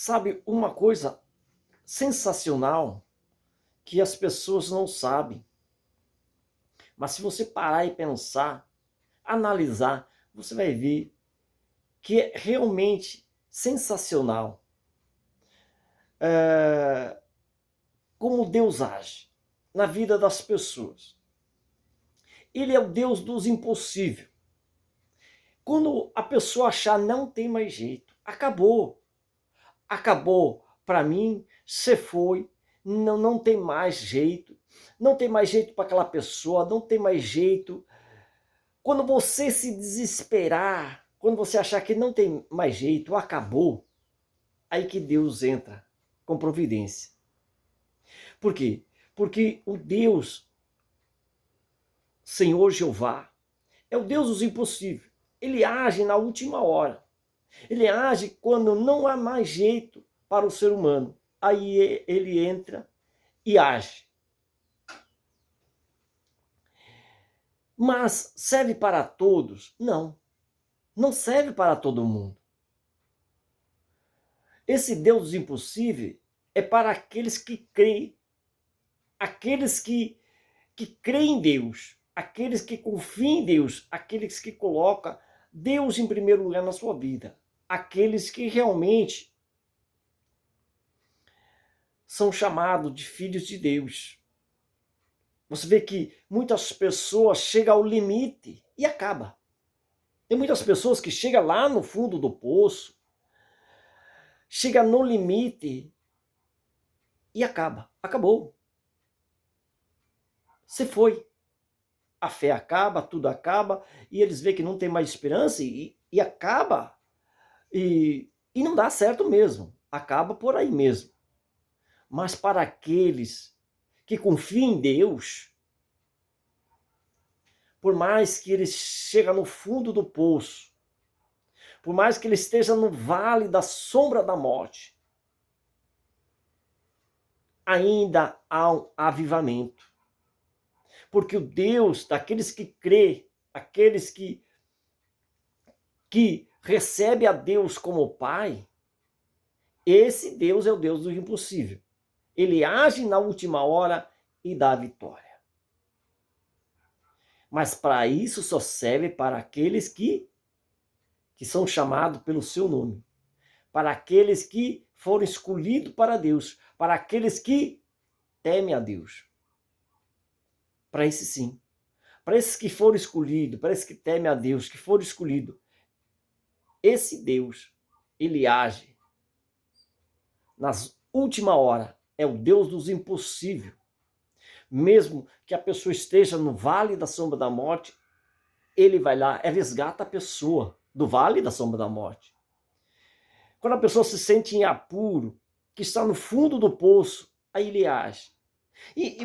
Sabe, uma coisa sensacional que as pessoas não sabem, mas se você parar e pensar, analisar, você vai ver que é realmente sensacional como Deus age na vida das pessoas. Ele é o Deus dos impossíveis. Quando a pessoa achar não tem mais jeito, acabou. Acabou para mim, você foi, não tem mais jeito. Não tem mais jeito para aquela pessoa, não tem mais jeito. Quando você se desesperar, quando você achar que não tem mais jeito, acabou, aí que Deus entra com providência. Por quê? Porque o Deus, Senhor Jeová, é o Deus dos impossíveis. Ele age na última hora. Ele age quando não há mais jeito para o ser humano. Aí ele entra e age. Mas serve para todos? Não. Não serve para todo mundo. Esse Deus dos impossíveis é para aqueles que creem. Aqueles que creem em Deus. Aqueles que confiam em Deus. Aqueles que colocam Deus em primeiro lugar na sua vida. Aqueles que realmente são chamados de filhos de Deus. Você vê que muitas pessoas chegam ao limite e acaba. Tem muitas pessoas que chegam lá no fundo do poço, chega no limite e acaba. Acabou. Você foi. A fé acaba, tudo acaba, e eles veem que não tem mais esperança e acaba. E não dá certo mesmo. Acaba por aí mesmo. Mas para aqueles que confiam em Deus, por mais que ele chegue no fundo do poço, por mais que ele esteja no vale da sombra da morte, ainda há um avivamento. Porque o Deus daqueles que crê, aqueles que recebe a Deus como Pai, esse Deus é o Deus do impossível. Ele age na última hora e dá a vitória. Mas para isso só serve para aqueles que são chamados pelo seu nome. Para aqueles que foram escolhidos para Deus. Para aqueles que temem a Deus. Para esses sim. Para esses que foram escolhidos, para esses que temem a Deus, que foram escolhidos. Esse Deus, ele age nas última hora. É o Deus dos impossíveis. Mesmo que a pessoa esteja no vale da sombra da morte, ele vai lá e resgata a pessoa do vale da sombra da morte. Quando a pessoa se sente em apuro, que está no fundo do poço, aí ele age.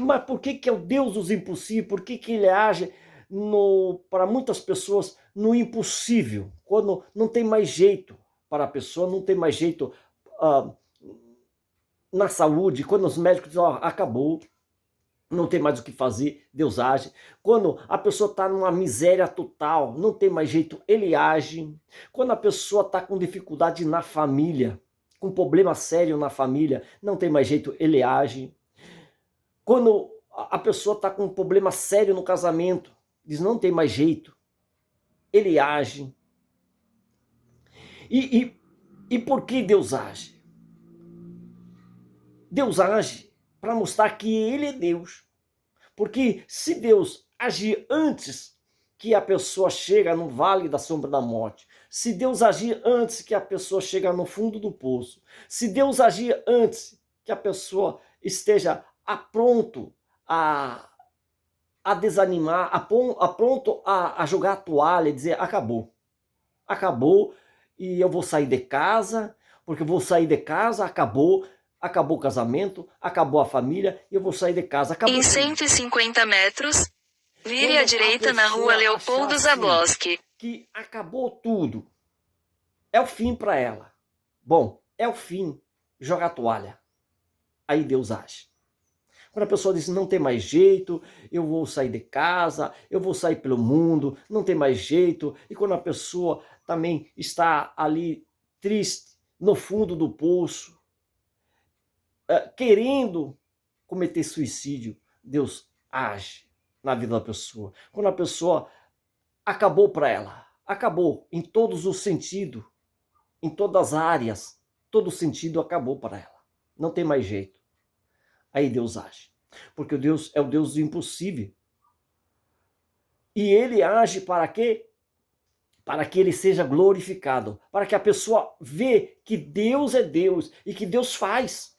Mas por que é o Deus dos impossíveis? Por que ele age para muitas pessoas no impossível? Quando não tem mais jeito para a pessoa, não tem mais jeito na saúde, quando os médicos dizem, acabou, não tem mais o que fazer, Deus age. Quando a pessoa está numa miséria total, não tem mais jeito, ele age. Quando a pessoa está com dificuldade na família, com problema sério na família, não tem mais jeito, ele age. Quando a pessoa está com um problema sério no casamento, diz não tem mais jeito, ele age. E por que Deus age? Deus age para mostrar que ele é Deus. Porque se Deus agir antes que a pessoa chega no vale da sombra da morte, se Deus agir antes que a pessoa chega no fundo do poço, se Deus agir antes que a pessoa esteja pronto a desanimar, pronto a jogar a toalha e dizer acabou. Acabou e eu vou sair de casa, porque eu vou sair de casa, acabou o casamento, acabou a família, e eu vou sair de casa. Acabou em tudo. 150 metros, vire à direita na rua Leopoldo Zablosky. Que acabou tudo. É o fim para ela. Bom, é o fim. Joga a toalha. Aí Deus age. Quando a pessoa diz, não tem mais jeito, eu vou sair de casa, eu vou sair pelo mundo, não tem mais jeito. E quando a pessoa também está ali triste, no fundo do poço, querendo cometer suicídio, Deus age na vida da pessoa. Quando a pessoa acabou para ela, acabou em todos os sentidos, em todas as áreas, todo sentido acabou para ela. Não tem mais jeito. Aí Deus age. Porque Deus é o Deus do impossível. E ele age para quê? Para que ele seja glorificado, para que a pessoa vê que Deus é Deus e que Deus faz.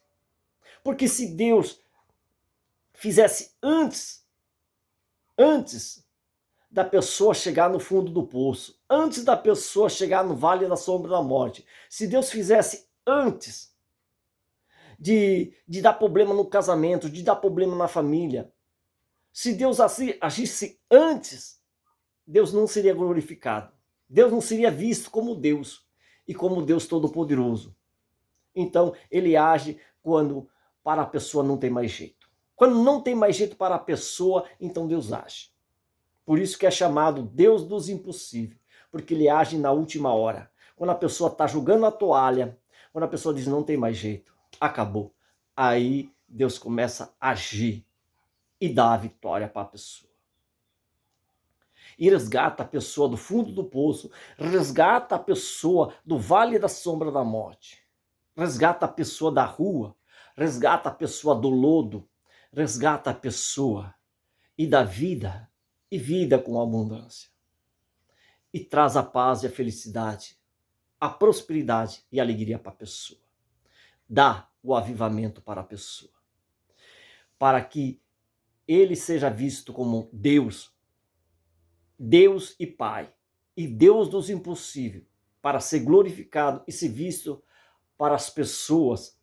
Porque se Deus fizesse antes da pessoa chegar no fundo do poço, antes da pessoa chegar no vale da sombra da morte, se Deus fizesse antes de dar problema no casamento, de dar problema na família, se Deus agisse antes, Deus não seria glorificado. Deus não seria visto como Deus e como Deus Todo-Poderoso. Então, ele age quando para a pessoa não tem mais jeito. Quando não tem mais jeito para a pessoa, então Deus age. Por isso que é chamado Deus dos impossíveis, porque ele age na última hora. Quando a pessoa está jogando a toalha, quando a pessoa diz não tem mais jeito, acabou. Aí Deus começa a agir e dá a vitória para a pessoa. E resgata a pessoa do fundo do poço, resgata a pessoa do vale da sombra da morte, resgata a pessoa da rua, resgata a pessoa do lodo, resgata a pessoa e dá vida, e vida com abundância. E traz a paz e a felicidade, a prosperidade e a alegria para a pessoa. Dá o avivamento para a pessoa, para que ele seja visto como Deus, Deus e Pai, e Deus dos impossíveis, para ser glorificado e ser visto para as pessoas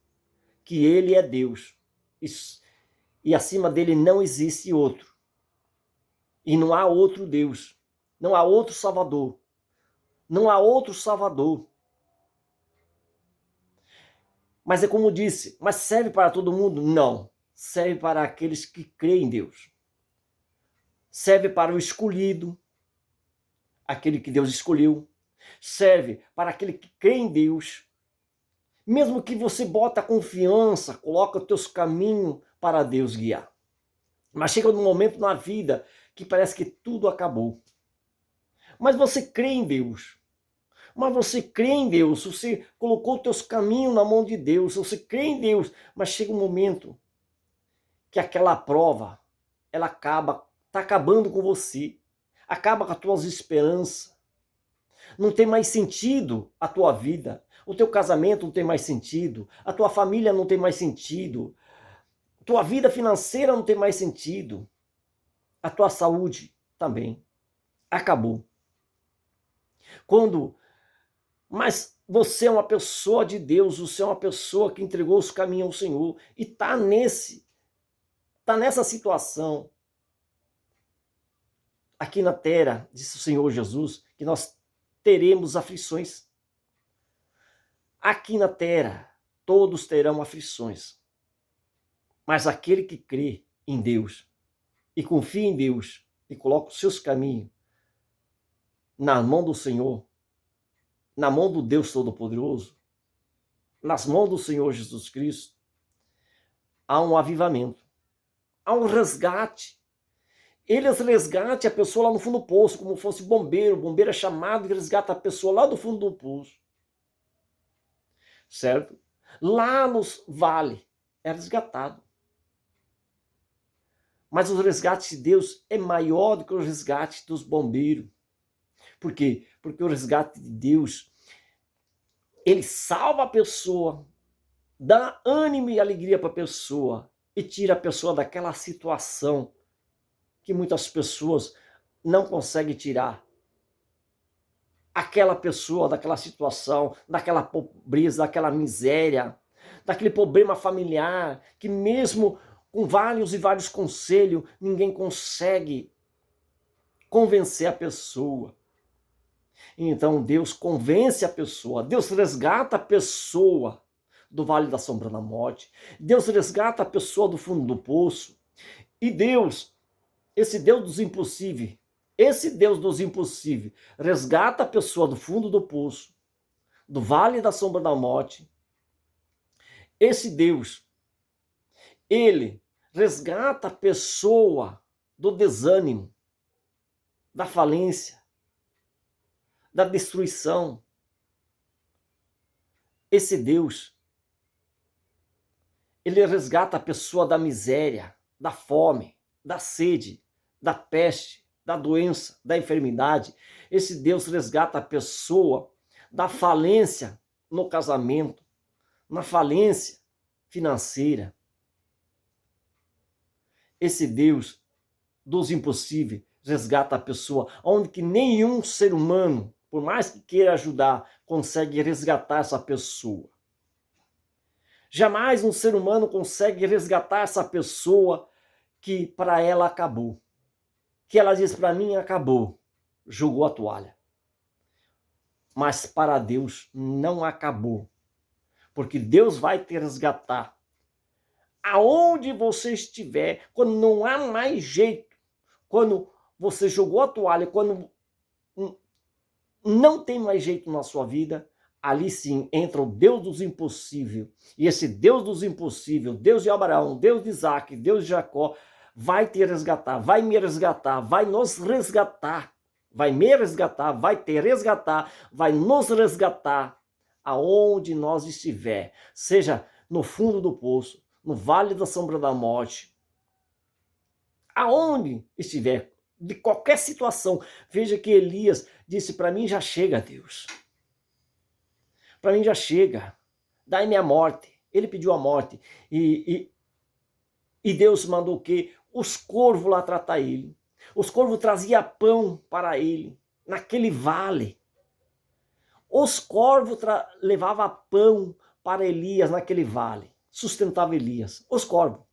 que ele é Deus. E acima dele não existe outro. E não há outro Deus. Não há outro Salvador. Não há outro Salvador. Mas é como disse, mas serve para todo mundo? Não. Serve para aqueles que creem em Deus. Serve para o escolhido, aquele que Deus escolheu. Serve para aquele que crê em Deus. Mesmo que você bota confiança, coloca os teus caminhos para Deus guiar. Mas chega um momento na vida que parece que tudo acabou. Mas você crê em Deus. Mas você crê em Deus, você colocou os teus caminhos na mão de Deus, você crê em Deus, mas chega um momento que aquela prova, ela está acabando com você, acaba com as tuas esperanças. Não tem mais sentido a tua vida, o teu casamento não tem mais sentido, a tua família não tem mais sentido, tua vida financeira não tem mais sentido, a tua saúde também acabou. Mas você é uma pessoa de Deus, você é uma pessoa que entregou os caminhos ao Senhor e está nessa situação aqui na terra, disse o Senhor Jesus, que nós teremos aflições. Aqui na terra, todos terão aflições. Mas aquele que crê em Deus e confia em Deus e coloca os seus caminhos na mão do Senhor, na mão do Deus Todo-Poderoso, nas mãos do Senhor Jesus Cristo, há um avivamento, há um resgate. Eles resgatam a pessoa lá no fundo do poço, como fosse bombeiro. O bombeiro é chamado e resgata a pessoa lá do fundo do poço. Certo? Lá nos vales é resgatado. Mas o resgate de Deus é maior do que o resgate dos bombeiros. Por quê? Porque o resgate de Deus, ele salva a pessoa, dá ânimo e alegria para a pessoa e tira a pessoa daquela situação que muitas pessoas não conseguem tirar. Aquela pessoa daquela situação, daquela pobreza, daquela miséria, daquele problema familiar, que mesmo com vários e vários conselhos, ninguém consegue convencer a pessoa. Então Deus convence a pessoa, Deus resgata a pessoa do vale da sombra da morte, Deus resgata a pessoa do fundo do poço, e Deus, esse Deus dos impossíveis, resgata a pessoa do fundo do poço, do vale da sombra da morte, esse Deus, ele resgata a pessoa do desânimo, da falência, da destruição. Esse Deus, ele resgata a pessoa da miséria, da fome, da sede, da peste, da doença, da enfermidade. Esse Deus resgata a pessoa da falência no casamento, na falência financeira. Esse Deus dos impossíveis resgata a pessoa onde que nenhum ser humano, por mais que queira ajudar, consegue resgatar essa pessoa. Jamais um ser humano consegue resgatar essa pessoa que para ela acabou. Que ela diz, para mim acabou, jogou a toalha. Mas para Deus não acabou. Porque Deus vai te resgatar. Aonde você estiver, quando não há mais jeito, quando você jogou a toalha, quando não tem mais jeito na sua vida, ali sim entra o Deus dos impossíveis. E esse Deus dos impossíveis, Deus de Abraão, Deus de Isaac, Deus de Jacó, vai te resgatar, vai me resgatar, vai nos resgatar, vai me resgatar, vai te resgatar, vai nos resgatar aonde nós estiver, seja no fundo do poço, no vale da sombra da morte, aonde estiver, de qualquer situação. Veja que Elias disse, para mim já chega, Deus. Para mim já chega. Dai-me a morte. Ele pediu a morte. E Deus mandou o quê? Os corvos lá tratar ele. Os corvos traziam pão para ele, naquele vale. Os corvos levavam pão para Elias naquele vale. Sustentava Elias. Os corvos.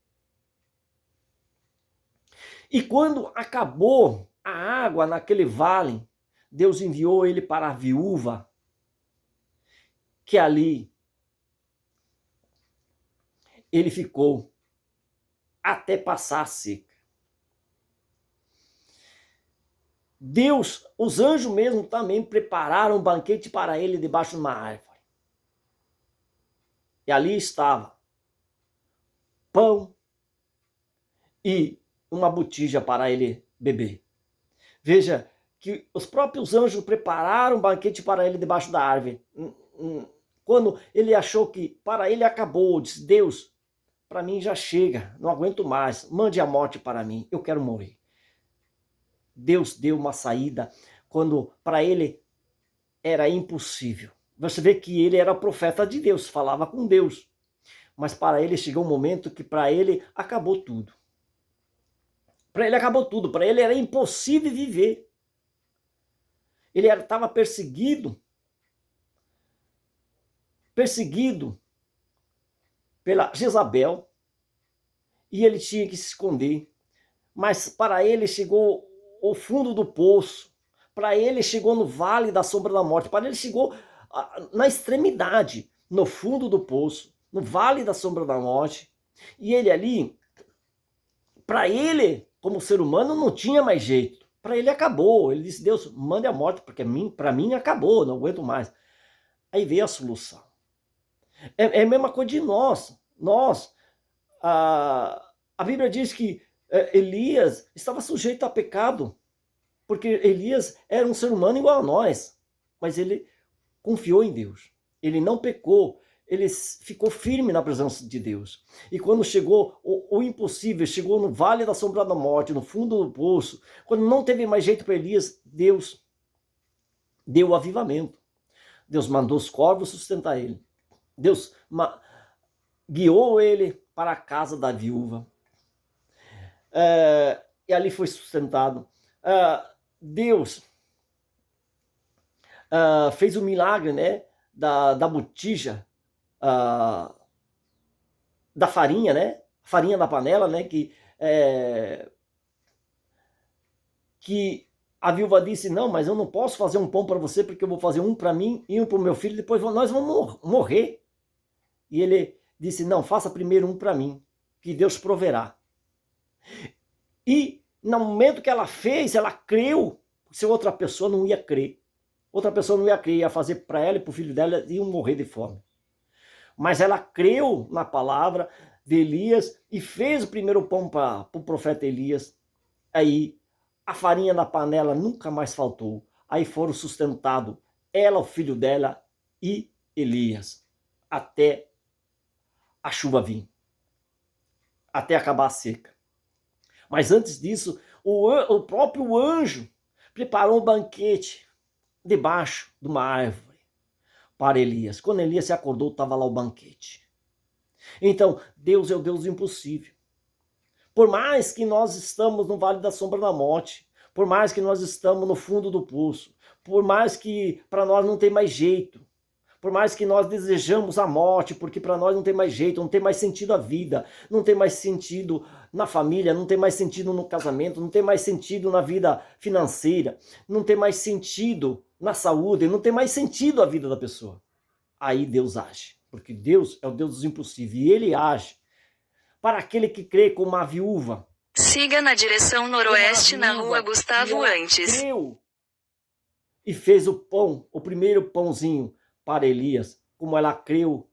E quando acabou a água naquele vale, Deus enviou ele para a viúva, que ali ele ficou até passar a seca. Deus, os anjos mesmo também prepararam um banquete para ele debaixo de uma árvore. E ali estava pão e uma botija para ele beber. Veja que os próprios anjos prepararam um banquete para ele debaixo da árvore. Quando ele achou que para ele acabou, disse, Deus, para mim já chega, não aguento mais, mande a morte para mim, eu quero morrer. Deus deu uma saída quando para ele era impossível. Você vê que ele era profeta de Deus, falava com Deus. Mas para ele chegou um momento que para ele acabou tudo. Para ele acabou tudo, para ele era impossível viver. Ele estava perseguido pela Jezabel, e ele tinha que se esconder. Mas para ele chegou ao fundo do poço, para ele chegou no vale da sombra da morte, para ele chegou na extremidade, no fundo do poço, no vale da sombra da morte. E ele ali, para ele, como ser humano, não tinha mais jeito. Para ele acabou. Ele disse, Deus, mande a morte, porque para mim acabou, não aguento mais. Aí veio a solução. É a mesma coisa de nós. A Bíblia diz que Elias estava sujeito a pecado, porque Elias era um ser humano igual a nós, mas ele confiou em Deus. Ele não pecou. Ele ficou firme na presença de Deus. E quando chegou o impossível, chegou no vale da sombra da morte, no fundo do poço, quando não teve mais jeito para Elias, Deus deu o avivamento. Deus mandou os corvos sustentar ele. Deus guiou ele para a casa da viúva. E ali foi sustentado. Deus fez o milagre, né, da botija, da farinha, né? Farinha da panela, né? Que a viúva disse, não, mas eu não posso fazer um pão para você, porque eu vou fazer um para mim e um para o meu filho, depois nós vamos morrer. E ele disse, não, faça primeiro um para mim, que Deus proverá. E no momento que ela fez, ela creu, se outra pessoa não ia crer. Outra pessoa não ia crer, ia fazer para ela e para o filho dela, iam morrer de fome. Mas ela creu na palavra de Elias e fez o primeiro pão para o profeta Elias. Aí a farinha na panela nunca mais faltou. Aí foram sustentados ela, o filho dela e Elias, até a chuva vir, até acabar a seca. Mas antes disso, o próprio anjo preparou um banquete debaixo de uma árvore para Elias. Quando Elias se acordou, estava lá o banquete. Então, Deus é o Deus do impossível. Por mais que nós estamos no vale da sombra da morte, por mais que nós estamos no fundo do poço, por mais que para nós não tem mais jeito, por mais que nós desejamos a morte, porque para nós não tem mais jeito, não tem mais sentido a vida, não tem mais sentido na família, não tem mais sentido no casamento, não tem mais sentido na vida financeira, não tem mais sentido na saúde, não tem mais sentido a vida da pessoa. Aí Deus age, porque Deus é o Deus dos impossíveis e Ele age para aquele que crê como uma viúva. Siga na direção noroeste na rua Gustavo Antes. Creu e fez o pão, o primeiro pãozinho para Elias. Como ela creu,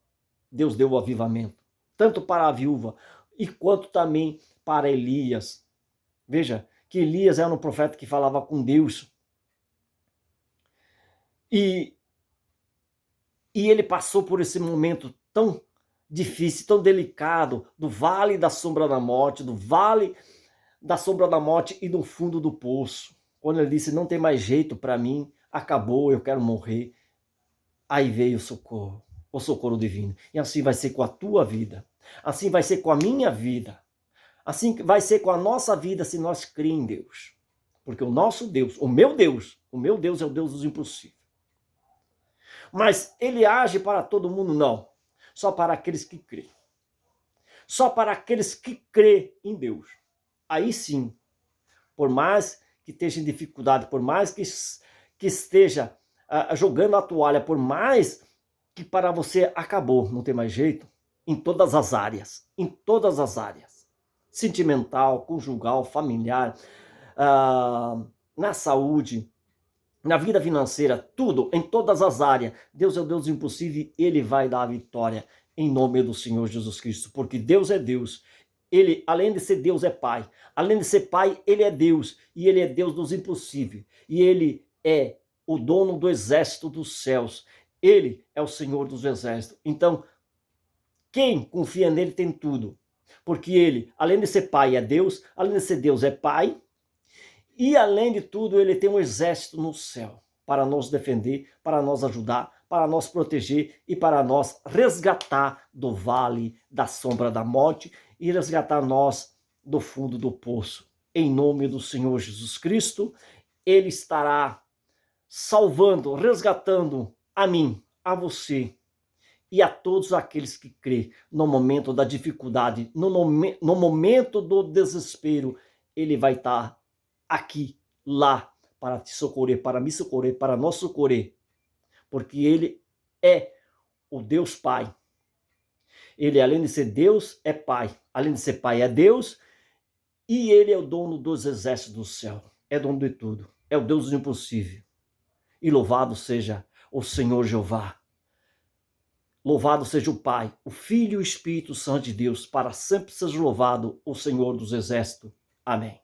Deus deu o avivamento, tanto para a viúva e quanto também para Elias. Veja que Elias era um profeta que falava com Deus. E ele passou por esse momento tão difícil, tão delicado, do vale da sombra da morte, do vale da sombra da morte e do fundo do poço. Quando ele disse, não tem mais jeito para mim, acabou, eu quero morrer. Aí veio o socorro divino. E assim vai ser com a tua vida. Assim vai ser com a minha vida. Assim vai ser com a nossa vida se nós cremos em Deus. Porque o nosso Deus, o meu Deus é o Deus dos impossíveis. Mas ele age para todo mundo? Não. Só para aqueles que creem. Só para aqueles que creem em Deus. Aí sim, por mais que esteja em dificuldade, por mais que esteja jogando a toalha, por mais que para você acabou, não tem mais jeito, em todas as áreas, sentimental, conjugal, familiar, na saúde, na vida financeira, tudo, em todas as áreas, Deus é o Deus impossível e Ele vai dar a vitória em nome do Senhor Jesus Cristo, porque Deus é Deus. Ele, além de ser Deus, é Pai. Além de ser Pai, Ele é Deus. E Ele é Deus dos impossíveis. E Ele é o dono do exército dos céus. Ele é o Senhor dos exércitos. Então, quem confia nele tem tudo. Porque Ele, além de ser Pai, é Deus. Além de ser Deus, é Pai. E, além de tudo, Ele tem um exército no céu para nos defender, para nos ajudar, para nos proteger e para nós resgatar do vale da sombra da morte e resgatar nós do fundo do poço. Em nome do Senhor Jesus Cristo, Ele estará salvando, resgatando a mim, a você e a todos aqueles que crêem no momento da dificuldade, no momento do desespero. Ele vai estar aqui, lá, para te socorrer, para me socorrer, para nos socorrer. Porque Ele é o Deus Pai. Ele, além de ser Deus, é Pai. Além de ser Pai, é Deus. E Ele é o dono dos exércitos do céu. É dono de tudo. É o Deus do impossível. E louvado seja o Senhor Jeová. Louvado seja o Pai, o Filho e o Espírito Santo de Deus. Para sempre seja louvado o Senhor dos exércitos. Amém.